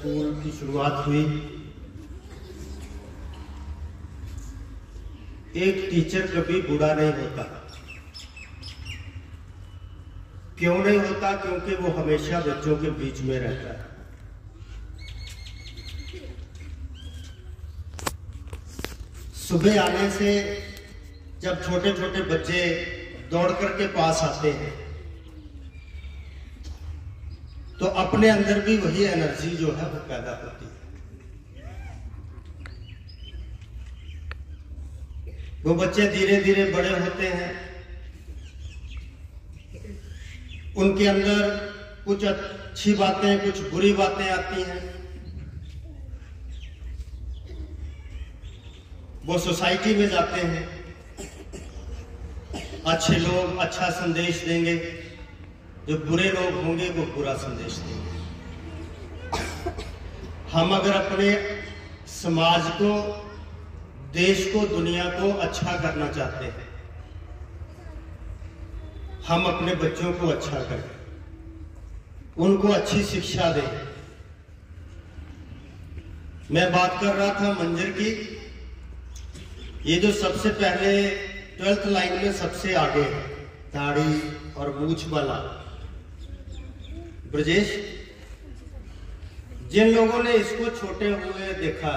School की शुरुआत हुई, एक टीचर कभी बुरा नहीं होता। क्यों नहीं होता? क्योंकि वो हमेशा बच्चों के बीच में रहता है। सुबह आने से जब छोटे छोटे बच्चे दौड़ करके पास आते हैं तो अपने अंदर भी वही एनर्जी जो है वो पैदा होती है। वो बच्चे धीरे धीरे बड़े होते हैं, उनके अंदर कुछ अच्छी बातें कुछ बुरी बातें आती हैं। वो सोसाइटी में जाते हैं, अच्छे लोग अच्छा संदेश देंगे, जो बुरे लोग होंगे वो बुरा संदेश देंगे। हम अगर अपने समाज को, देश को, दुनिया को अच्छा करना चाहते हैं, हम अपने बच्चों को अच्छा करें, उनको अच्छी शिक्षा दें। मैं बात कर रहा था मंजर की, ये जो सबसे पहले 12th लाइन में सबसे आगे है, दाढ़ी और मूछ वाला ब्रजेश, जिन लोगों ने इसको छोटे हुए देखा,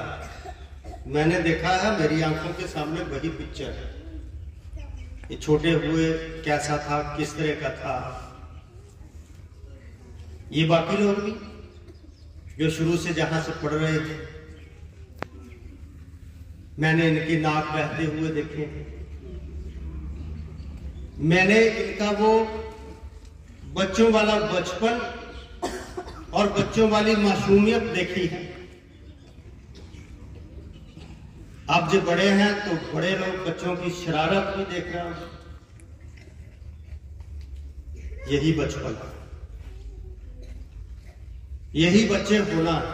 मैंने देखा है, मेरी आंखों के सामने वही पिक्चर है। ये छोटे हुए कैसा था, किस तरह का था। ये बाकी लोग भी जो शुरू से जहां से पढ़ रहे थे, मैंने इनकी नाक बहते हुए देखे, मैंने इनका वो बच्चों वाला बचपन और बच्चों वाली मासूमियत देखी है। अब जो बड़े हैं तो बड़े लोग बच्चों की शरारत भी देख रहे हैं। यही बचपन, यही बच्चे होना है।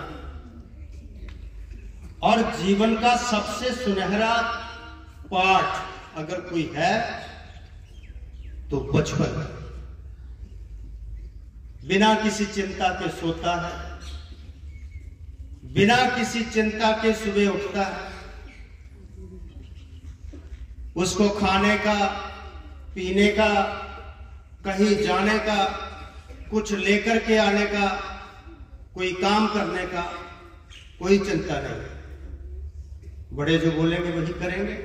और जीवन का सबसे सुनहरा पाठ अगर कोई है तो बचपन। बिना किसी चिंता के सोता है, बिना किसी चिंता के सुबह उठता है। उसको खाने का, पीने का, कहीं जाने का, कुछ लेकर के आने का, कोई काम करने का कोई चिंता नहीं। बड़े जो बोलेंगे वही करेंगे,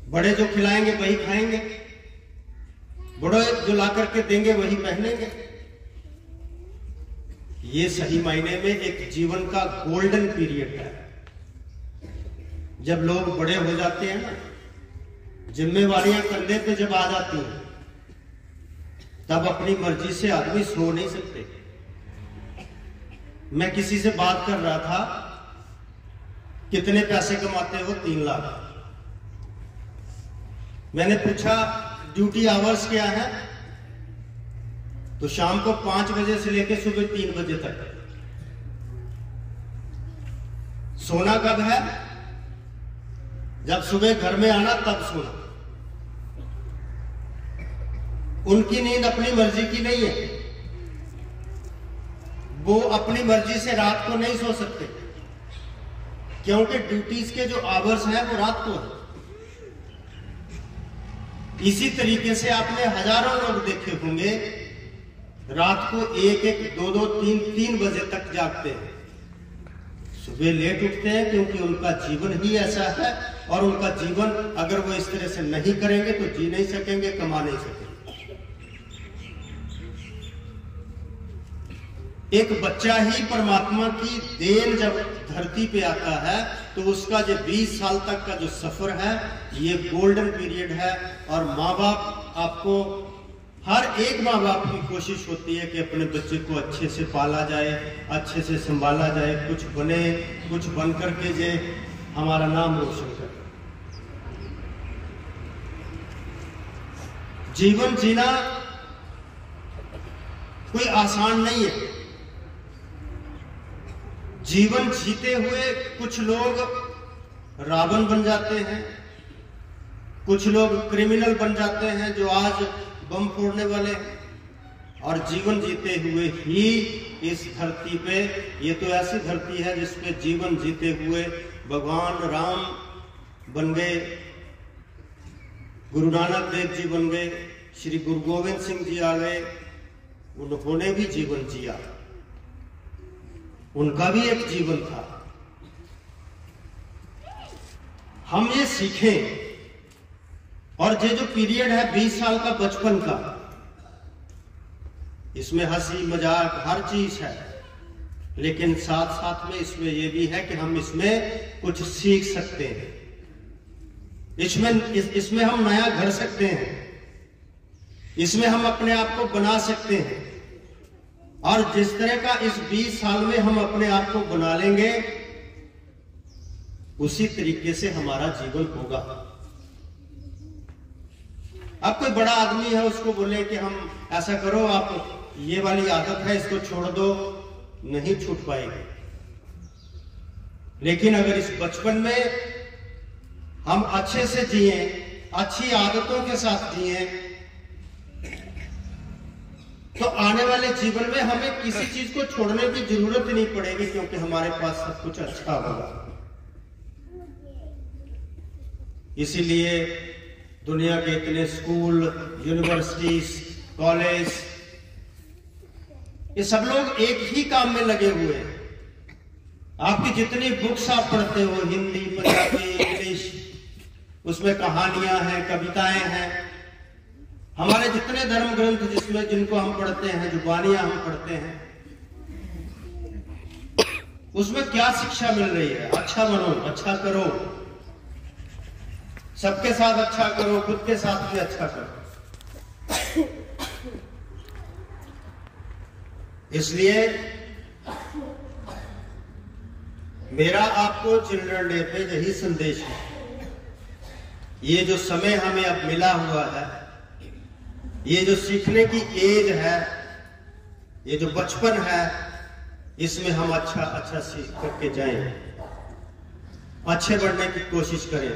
बड़े जो खिलाएंगे वही खाएंगे, बड़े जो ला करके देंगे वही पहनेंगे। ये सही मायने में एक जीवन का गोल्डन पीरियड है। जब लोग बड़े हो जाते हैं ना, जिम्मेवारियां कंधे पे जब आ जाती हैं, तब अपनी मर्जी से आदमी सो नहीं सकते। मैं किसी से बात कर रहा था, कितने पैसे कमाते हो? 3 लाख। मैंने पूछा ड्यूटी आवर्स क्या है? तो शाम को 5 बजे से लेकर सुबह 3 बजे तक। सोना कब है? जब सुबह घर में आना तब सोना। उनकी नींद अपनी मर्जी की नहीं है, वो अपनी मर्जी से रात को नहीं सो सकते, क्योंकि ड्यूटीज के जो आवर्स हैं वो रात को है। इसी तरीके से आपने हजारों लोग देखे होंगे रात को 1-1, 2-2, 3-3 बजे तक जागते हैं, सुबह लेट उठते हैं, क्योंकि उनका जीवन ही ऐसा है। और उनका जीवन अगर वो इस तरह से नहीं करेंगे तो जी नहीं सकेंगे, कमा नहीं सकेंगे। एक बच्चा ही परमात्मा की देन जब धरती पे आता है तो उसका जो 20 साल तक का जो सफर है, ये गोल्डन पीरियड है। और माँ बाप, आपको हर एक माँ बाप की कोशिश होती है कि अपने बच्चे को अच्छे से पाला जाए, अच्छे से संभाला जाए, कुछ बने, कुछ बन करके जे हमारा नाम रोशन करे। जीवन जीना कोई आसान नहीं है। जीवन जीते हुए कुछ लोग रावण बन जाते हैं, कुछ लोग क्रिमिनल बन जाते हैं जो आज बम फोड़ने वाले हैं, और जीवन जीते हुए ही इस धरती पे, ये तो ऐसी धरती है जिसपे जीवन जीते हुए भगवान राम बन गए, गुरु नानक देव जी बन गए, श्री गुरु गोविंद सिंह जी आ गए, उन्होंने भी जीवन जिया, उनका भी एक जीवन था। हम ये सीखें, और ये जो पीरियड है 20 साल का बचपन का, इसमें हंसी मजाक हर चीज है, लेकिन साथ साथ में इसमें यह भी है कि हम इसमें कुछ सीख सकते हैं, इसमें हम नया घर सकते हैं, इसमें हम अपने आप को बना सकते हैं। और जिस तरह का इस 20 साल में हम अपने आप को बना लेंगे, उसी तरीके से हमारा जीवन होगा। अब कोई बड़ा आदमी है, उसको बोले कि हम ऐसा करो, आप ये वाली आदत है इसको छोड़ दो, नहीं छूट पाएगी। लेकिन अगर इस बचपन में हम अच्छे से जिए, अच्छी आदतों के साथ जिए, तो आने वाले जीवन में हमें किसी चीज को छोड़ने की जरूरत ही नहीं पड़ेगी, क्योंकि हमारे पास सब कुछ अच्छा होगा। इसीलिए दुनिया के इतने स्कूल, यूनिवर्सिटीज, कॉलेज, ये सब लोग एक ही काम में लगे हुए हैं। आपकी जितनी बुक्स आप पढ़ते हो, हिंदी, पंजाबी, इंग्लिश, उसमें कहानियां हैं, कविताएं हैं। हमारे जितने धर्म ग्रंथ जिसमें जिनको हम पढ़ते हैं, जो वाणियां हम पढ़ते हैं, उसमें क्या शिक्षा मिल रही है? अच्छा बनो, अच्छा करो, सबके साथ अच्छा करो, खुद के साथ भी अच्छा करो। इसलिए मेरा आपको चिल्ड्रन डे पे यही संदेश है। ये जो समय हमें अब मिला हुआ है, ये जो सीखने की एज है, ये जो बचपन है, इसमें हम अच्छा सीख करके जाएं, अच्छे बनने की कोशिश करें।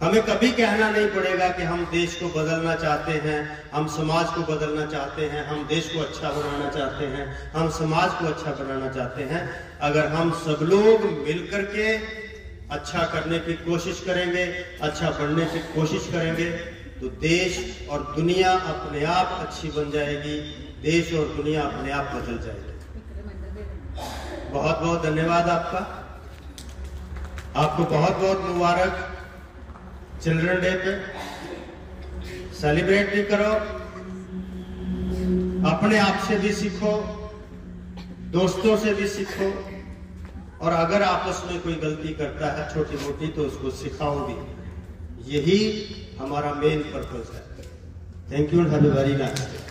हमें कभी कहना नहीं पड़ेगा कि हम देश को बदलना चाहते हैं, हम समाज को बदलना चाहते हैं, हम देश को अच्छा बनाना चाहते हैं, हम समाज को अच्छा बनाना चाहते हैं। अगर हम सब लोग मिलकर के अच्छा करने की कोशिश करेंगे, अच्छा बनने की कोशिश करेंगे, तो देश और दुनिया अपने आप अच्छी बन जाएगी, देश और दुनिया अपने आप बदल जाएगी। बहुत बहुत धन्यवाद आपका, आपको बहुत बहुत मुबारक। चिल्ड्रन डे पे सेलिब्रेट भी करो, अपने आप से भी सीखो, दोस्तों से भी सीखो, और अगर आपस में कोई गलती करता है छोटी मोटी तो उसको सिखाओ भी। यही हमारा मेन पर्पस है। Thank you and have a very nice day.